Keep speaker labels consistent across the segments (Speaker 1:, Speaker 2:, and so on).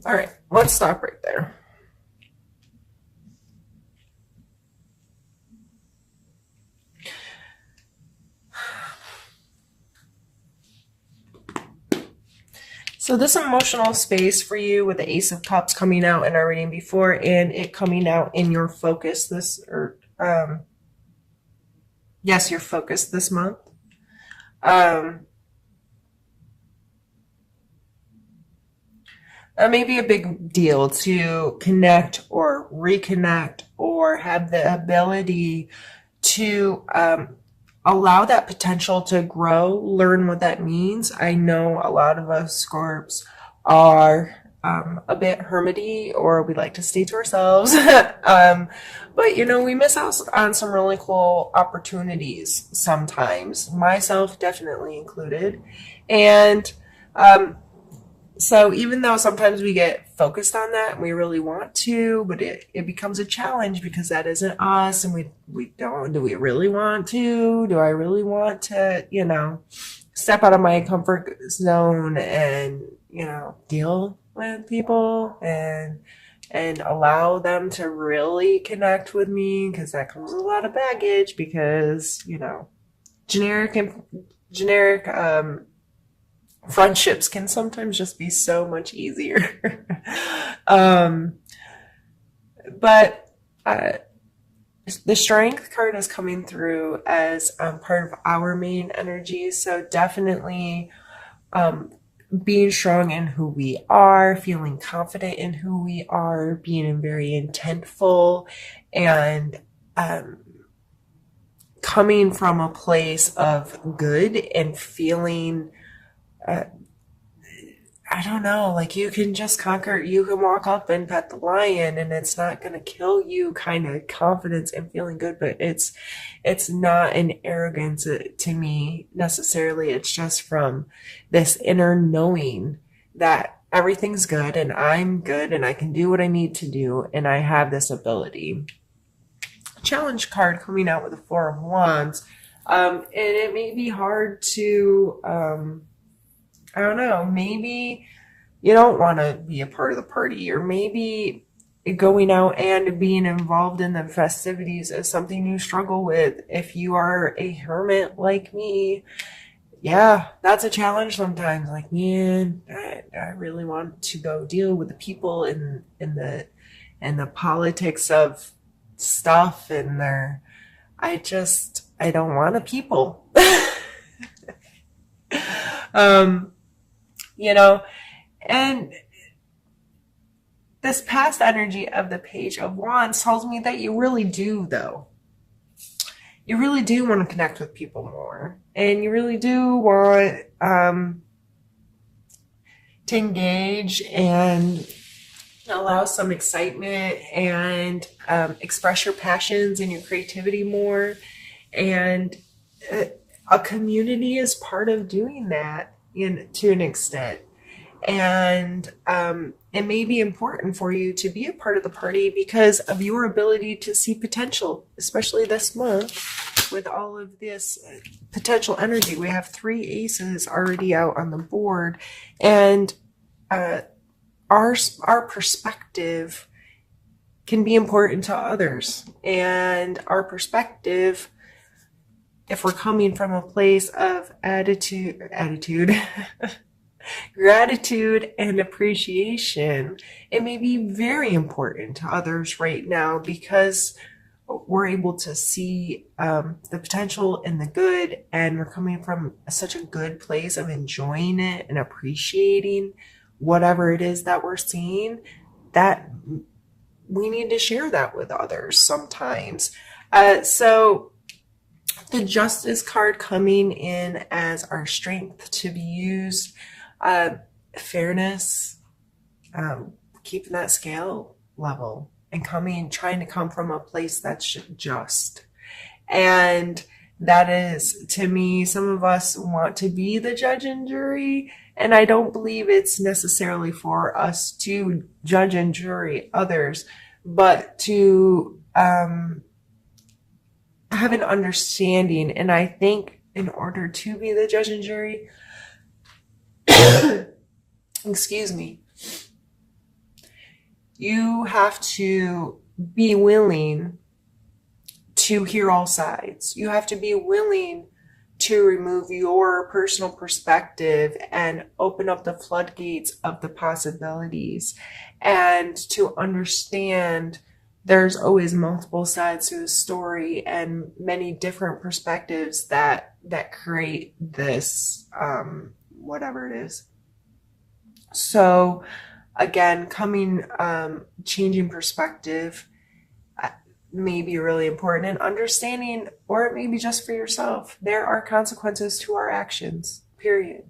Speaker 1: All right, let's stop right there. So this emotional space for you with the Ace of Cups coming out in our reading before and it coming out in your focus yes, your focus this month. Um, may be a big deal to connect or reconnect or have the ability to allow that potential to grow, learn what that means. I know a lot of us Scorps are a bit hermity or we like to stay to ourselves. But, we miss out on some really cool opportunities sometimes, myself definitely included. And so even though sometimes we get focused on that and we really want to, but it becomes a challenge because that isn't us and we don't, do we really want to? Do I really want to, step out of my comfort zone and, deal with people and allow them to really connect with me? Because that comes with a lot of baggage because, generic friendships can sometimes just be so much easier. um, but the strength card is coming through as part of our main energy. So definitely being strong in who we are, feeling confident in who we are, being very intentful, and coming from a place of good and feeling I don't know, like you can just you can walk up and pet the lion and it's not going to kill you kind of confidence and feeling good, but it's not an arrogance to me necessarily. It's just from this inner knowing that everything's good and I'm good and I can do what I need to do and I have this ability. Challenge card coming out with the Four of Wands. And it may be hard to, I don't know, maybe you don't want to be a part of the party, or maybe going out and being involved in the festivities is something you struggle with. If you are a hermit like me, yeah, that's a challenge sometimes. Like, man, I really want to go deal with the people in the politics of stuff and I don't want to people. um, you know, and this past energy of the Page of Wands tells me that you really do, though. You really do want to connect with people more. And you really do want to engage and allow some excitement and express your passions and your creativity more. And a community is part of doing that to an extent. And it may be important for you to be a part of the party because of your ability to see potential, especially this month with all of this potential energy. We have 3 aces already out on the board, and our perspective can be important to others. And our perspective, if we're coming from a place of attitude gratitude and appreciation, it may be very important to others right now because we're able to see the potential and the good, and we're coming from such a good place of enjoying it and appreciating whatever it is that we're seeing, that we need to share that with others sometimes. So the Justice card coming in as our strength to be used, fairness, keeping that scale level and trying to come from a place that's just. And that is, to me, some of us want to be the judge and jury, and I don't believe it's necessarily for us to judge and jury others, but to have an understanding. And I think in order to be the judge and jury, excuse me, You have to be willing to hear all sides. You have to be willing to remove your personal perspective and open up the floodgates of the possibilities and to understand there's always multiple sides to the story and many different perspectives that create this whatever it is. So again, changing perspective may be really important, and understanding, or it may be just for yourself, there are consequences to our actions, period.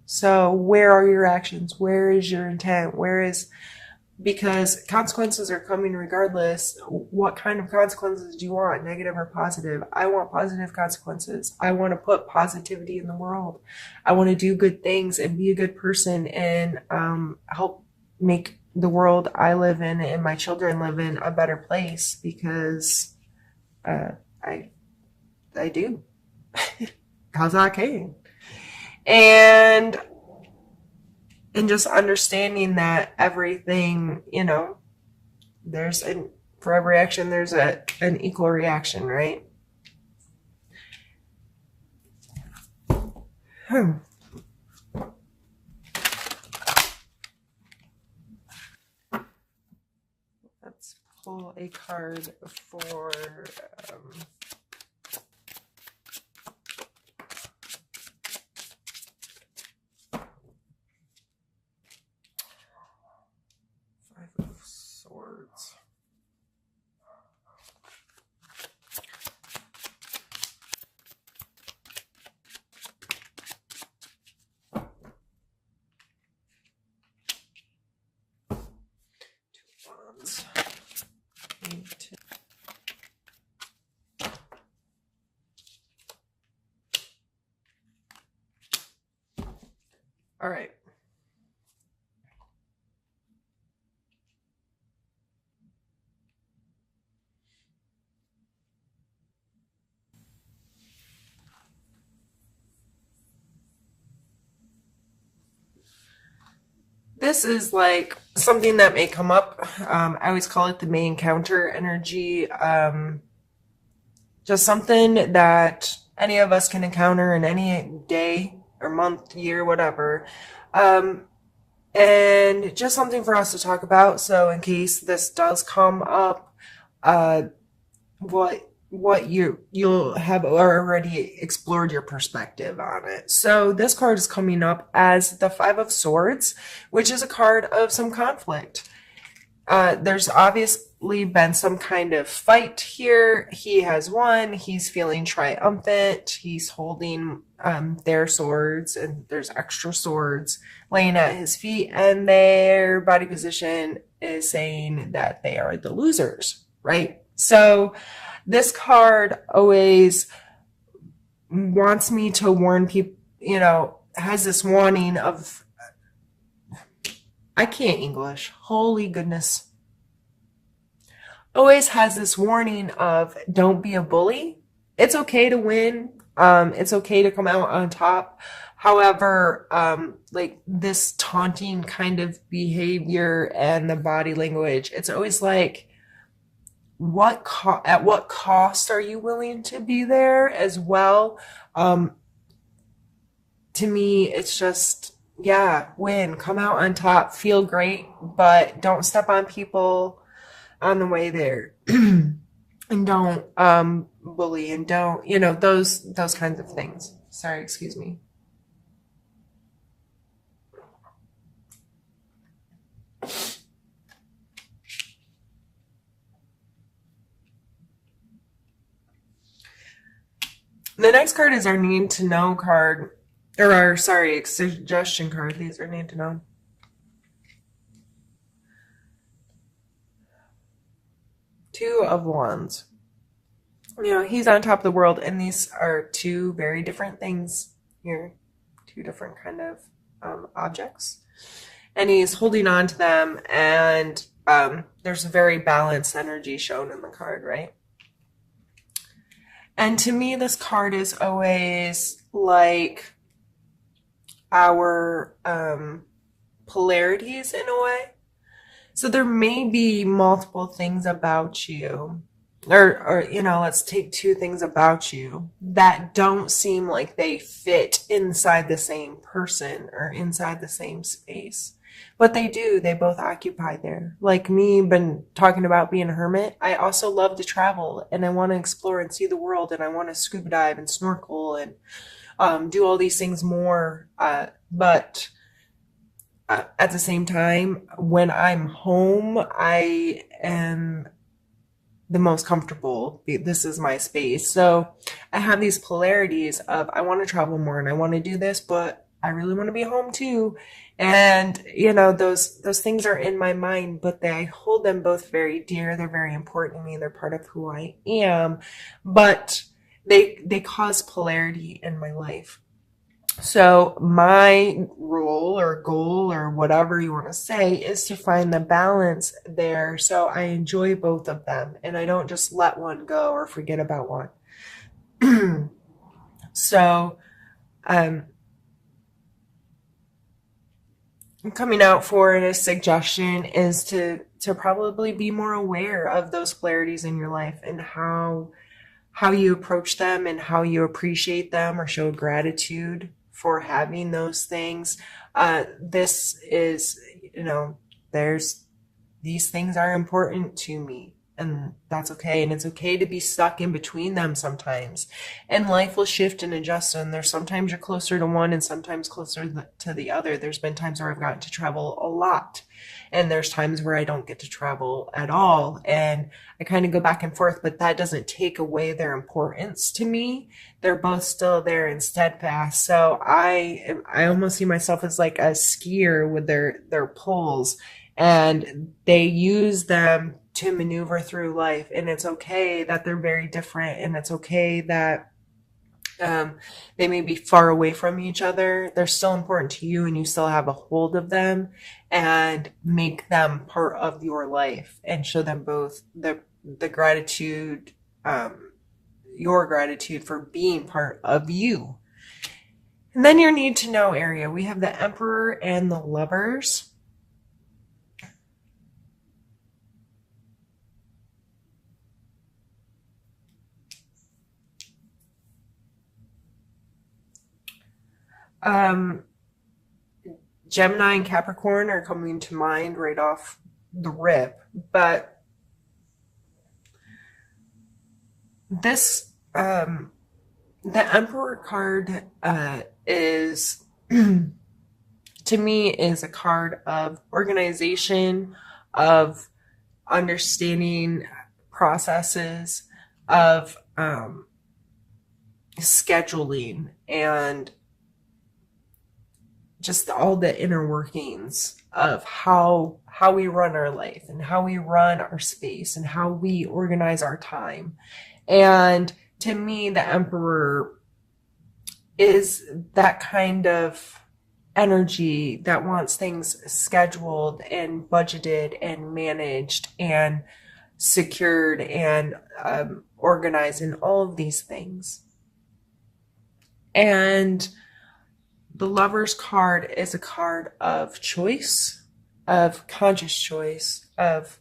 Speaker 1: So where are your actions? Where is your intent? Because consequences are coming regardless. What kind of consequences do you want, negative or positive? I want positive consequences. I want to put positivity in the world. I want to do good things and be a good person and help make the world I live in and my children live in a better place, because uh, I I do, because I can. And just understanding that everything, there's an for every action there's an equal reaction, right? Hmm. Let's pull a card for um, Five of Swords. Two Wands. All right. This is like something that may come up. I always call it the May encounter energy. Just something that any of us can encounter in any day or month, year, whatever. Um, and just something for us to talk about. So in case this does come up, uh, you'll have already explored your perspective on it. So this card is coming up as the Five of Swords, which is a card of some conflict. There's obviously been some kind of fight here. He has won. He's feeling triumphant. He's holding their swords, and there's extra swords laying at his feet, and their body position is saying that they are the losers, right? So this card always wants me to warn people, has this warning of, I can't English. Holy goodness. Always has this warning of don't be a bully. It's okay to win. It's okay to come out on top. However, like this taunting kind of behavior and the body language, it's always like, at what cost are you willing to be there as well? Um, to me, it's just, yeah, win, come out on top, feel great, but don't step on people on the way there. And don't bully, and don't, those kinds of things. Sorry, excuse me. The next card is our need to know card, or our, sorry, suggestion card. These are need to know. Two of Wands. He's on top of the world, and these are two very different things here. Two different kind of objects. And he's holding on to them, and there's a very balanced energy shown in the card, right? And to me, this card is always like our polarities in a way. So there may be multiple things about you, or let's take two things about you that don't seem like they fit inside the same person or inside the same space. But they do, they both occupy there. Like me, been talking about being a hermit. I also love to travel and I want to explore and see the world and I want to scuba dive and snorkel and do all these things more. But at the same time, when I'm home, I am the most comfortable. This is my space. So I have these polarities of I want to travel more and I want to do this, but I really want to be home too. And those things are in my mind, but I hold them both very dear. They're very important to me. They're part of who I am, but they cause polarity in my life. So my role or goal or whatever you want to say is to find the balance there. So I enjoy both of them and I don't just let one go or forget about one. So um, coming out for a suggestion is to probably be more aware of those polarities in your life and how you approach them and how you appreciate them or show gratitude for having those things. This is, there's these things are important to me and that's okay. And it's okay to be stuck in between them sometimes. And life will shift and adjust. And there's sometimes you're closer to one and sometimes closer to the other. There's been times where I've gotten to travel a lot. And there's times where I don't get to travel at all. And I kind of go back and forth, but that doesn't take away their importance to me. They're both still there and steadfast. So I almost see myself as like a skier with their poles and they use them to maneuver through life. And it's okay that they're very different and it's okay that they may be far away from each other. They're still important to you and you still have a hold of them and make them part of your life and show them both the gratitude, your gratitude for being part of you. And then your need to know area. We have the Emperor and the Lovers. Um, Gemini and Capricorn are coming to mind right off the rip, but this the Emperor card is to me is a card of organization, of understanding processes, of scheduling, and just all the inner workings of how we run our life and how we run our space and how we organize our time. And to me, the Emperor is that kind of energy that wants things scheduled and budgeted and managed and secured and organized and all of these things. And the Lover's card is a card of choice, of conscious choice, of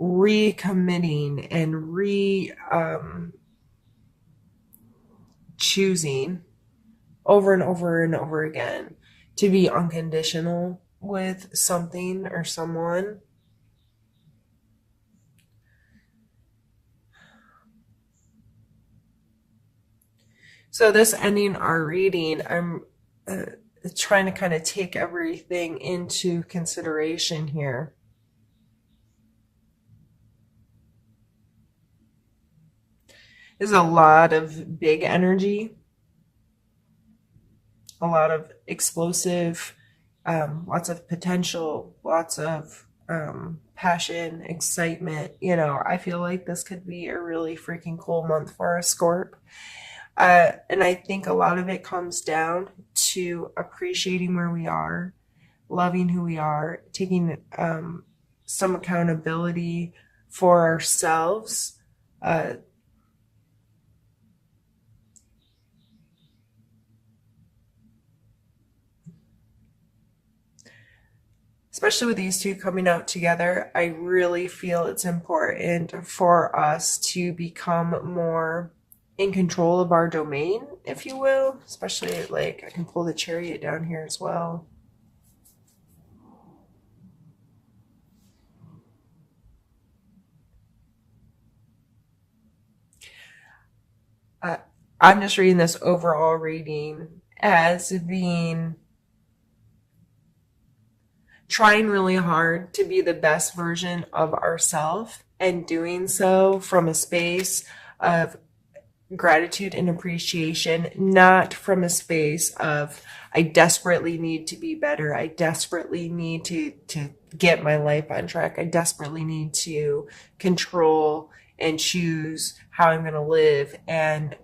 Speaker 1: recommitting and choosing over and over and over again to be unconditional with something or someone. So this ending our reading, I'm trying to kind of take everything into consideration here. There's a lot of big energy, a lot of explosive, lots of potential, lots of passion, excitement. I feel like this could be a really freaking cool month for a Scorp. And I think a lot of it comes down to appreciating where we are, loving who we are, taking some accountability for ourselves. especially with these two coming out together, I really feel it's important for us to become more in control of our domain, if you will. Especially, like, I can pull the Chariot down here as well. Uh, I'm just reading this overall reading as being trying really hard to be the best version of ourselves and doing so from a space of gratitude and appreciation, not from a space of I desperately need to be better. I desperately need to get my life on track. I desperately need to control and choose how I'm going to live and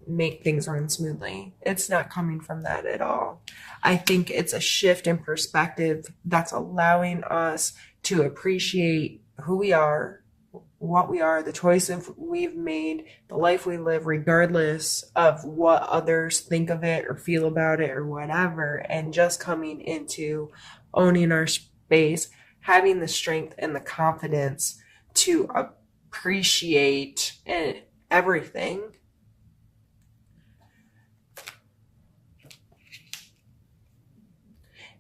Speaker 1: make things run smoothly. It's not coming from that at all. I think it's a shift in perspective that's allowing us to appreciate who we are, what we are, the choices we've made, the life we live, regardless of what others think of it or feel about it or whatever, and just coming into owning our space, having the strength and the confidence to appreciate everything.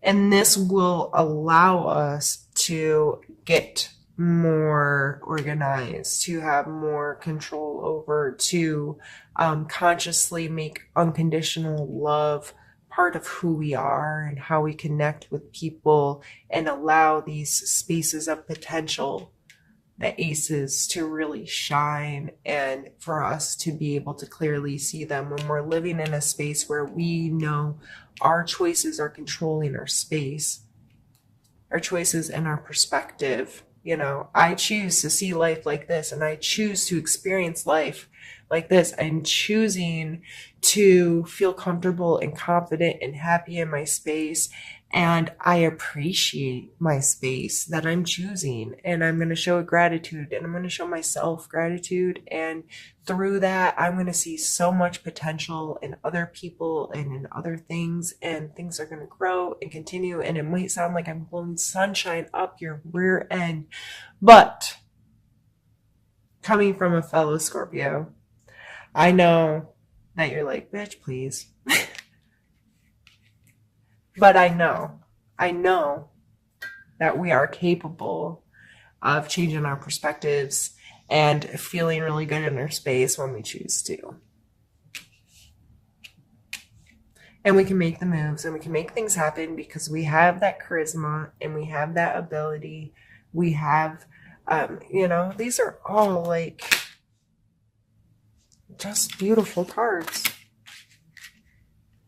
Speaker 1: And this will allow us to get more organized, to have more control over, to consciously make unconditional love part of who we are and how we connect with people, and allow these spaces of potential, the aces, to really shine, and for us to be able to clearly see them when we're living in a space where we know our choices are controlling our space, our choices and our perspective. You know, I choose to see life like this, and I choose to experience life like this. I'm choosing to feel comfortable and confident and happy in my space. And I appreciate my space that I'm choosing. And I'm going to show gratitude, and I'm going to show myself gratitude. And through that, I'm going to see so much potential in other people and in other things. And things are going to grow and continue. And it might sound like I'm blowing sunshine up your rear end, but coming from a fellow Scorpio, I know that you're like, bitch, please. But I know that we are capable of changing our perspectives and feeling really good in our space when we choose to. And we can make the moves and we can make things happen because we have that charisma and we have that ability. We have, these are all like just beautiful cards.